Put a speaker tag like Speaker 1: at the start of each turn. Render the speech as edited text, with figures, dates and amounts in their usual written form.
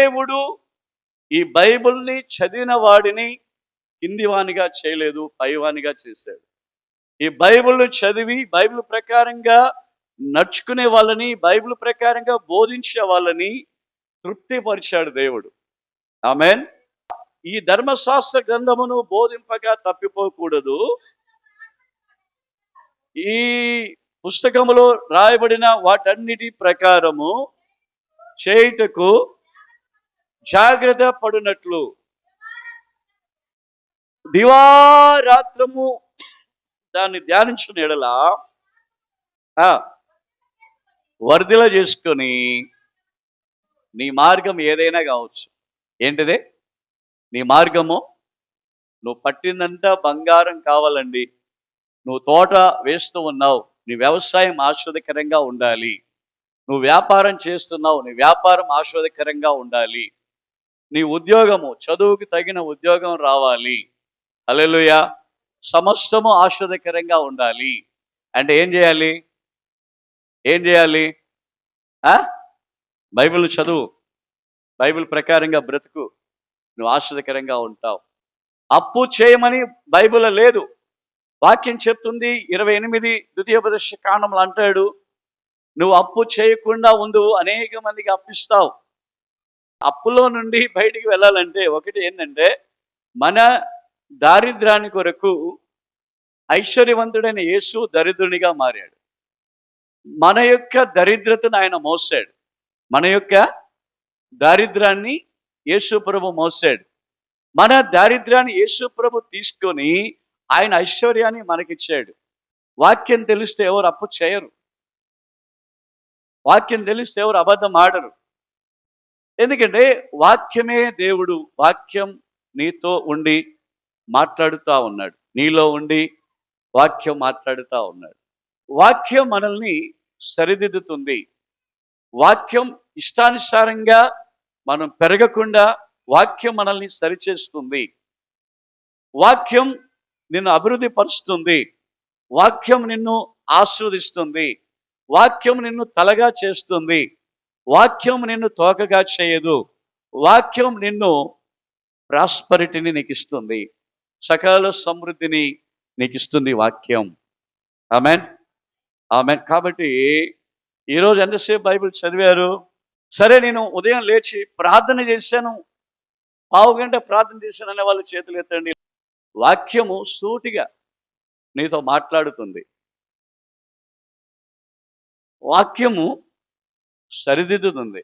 Speaker 1: దేవుడు ఈ బైబిల్ని చదివిన వాడిని కిందివానిగా చేయలేదు, పైవానిగా చేశాడు. ఈ బైబిల్ను చదివి బైబిల్ ప్రకారంగా నడుచుకునే వాళ్ళని, బైబిల్ ప్రకారంగా బోధించే వాళ్ళని తృప్తిపరిచాడు దేవుడు. ఆమేన్. ఈ ధర్మశాస్త్ర గ్రంథమును బోధింపగా తప్పిపోకూడదు. ఈ పుస్తకములో రాయబడిన వాటన్నిటి ప్రకారము చేయుటకు జాగ్రత్త పడినట్లు దివారాత్రము దాన్ని ధ్యానించిన ఎడల వర్ధిల చేసుకొని నీ మార్గం ఏదైనా కావచ్చు. ఏంటిదే నీ మార్గము? నువ్వు పట్టిందంతా బంగారం కావాలండి, నువ్వు తోట వేస్తూ ఉన్నావు, నీ వ్యవసాయం ఆస్వాదకరంగా ఉండాలి, నువ్వు వ్యాపారం చేస్తున్నావు, నీ వ్యాపారం ఆస్వాదకరంగా ఉండాలి, నీ ఉద్యోగము చదువుకు తగిన ఉద్యోగం రావాలి, హల్లెలూయా, సమస్తము ఆస్వాదకరంగా ఉండాలి అంటే ఏం చేయాలి? ఏం చేయాలి? బైబిల్ చదువు, బైబిల్ ప్రకారంగా బ్రతుకు, నువ్వు ఆశ్చర్యకరంగా ఉంటావు. అప్పు చేయమని బైబిల్ లేదు. వాక్యం చెప్తుంది 28 ద్వితీయోపదేశ కాండంలో అంటాడు, నువ్వు అప్పు చేయకుండా ఉండు, అనేక మందికి అప్పిస్తావు. అప్పులో నుండి బయటికి వెళ్ళాలంటే ఒకటి ఏంటంటే, మన దారిద్ర్యాన్ని కొరకు ఐశ్వర్యవంతుడైన యేసు దరిద్రునిగా మారాడు. మన యొక్క దరిద్రతను ఆయన మోసాడు. మన యొక్క దారిద్ర్యాన్ని యేసు ప్రభు మోసాడు. మన దారిద్ర్యాన్ని యేసు ప్రభు తీసుకొని ఆయన ఐశ్వర్యాన్ని మనకిచ్చాడు. వాక్యం తెలిస్తే ఎవరు అప్పు చేయరు. వాక్యం తెలిస్తే ఎవరు అబద్ధం ఆడరు. ఎందుకంటే వాక్యమే దేవుడు. వాక్యం నీతో ఉండి మాట్లాడుతూ ఉన్నాడు, నీలో ఉండి వాక్యం మాట్లాడుతూ ఉన్నాడు. వాక్యం మనల్ని సరిదిద్దుతుంది. వాక్యం ఇష్టానుసారంగా మనం పెరగకుండా వాక్యం మనల్ని సరిచేస్తుంది. వాక్యం నిన్ను అభివృద్ధి పరుస్తుంది. వాక్యం నిన్ను ఆస్వాదిస్తుంది. వాక్యం నిన్ను తలగా చేస్తుంది. వాక్యం నిన్ను తోకగా చేయదు. వాక్యం నిన్ను ప్రాస్పరిటీని నీకు ఇస్తుంది, సకల సమృద్ధిని నీకు ఇస్తుంది వాక్యం. ఆమేన్, ఆమేన్. కాబట్టి ఈరోజు ఎంతసేపు బైబిల్ చదివారు? సరే, నేను ఉదయం లేచి ప్రార్థన చేశాను, పావుగంట ప్రార్థన చేశాను అనే వాళ్ళ చేతులు ఎత్తండి. వాక్యము సూటిగా నీతో మాట్లాడుతుంది. వాక్యము సరిదిద్దుతుంది.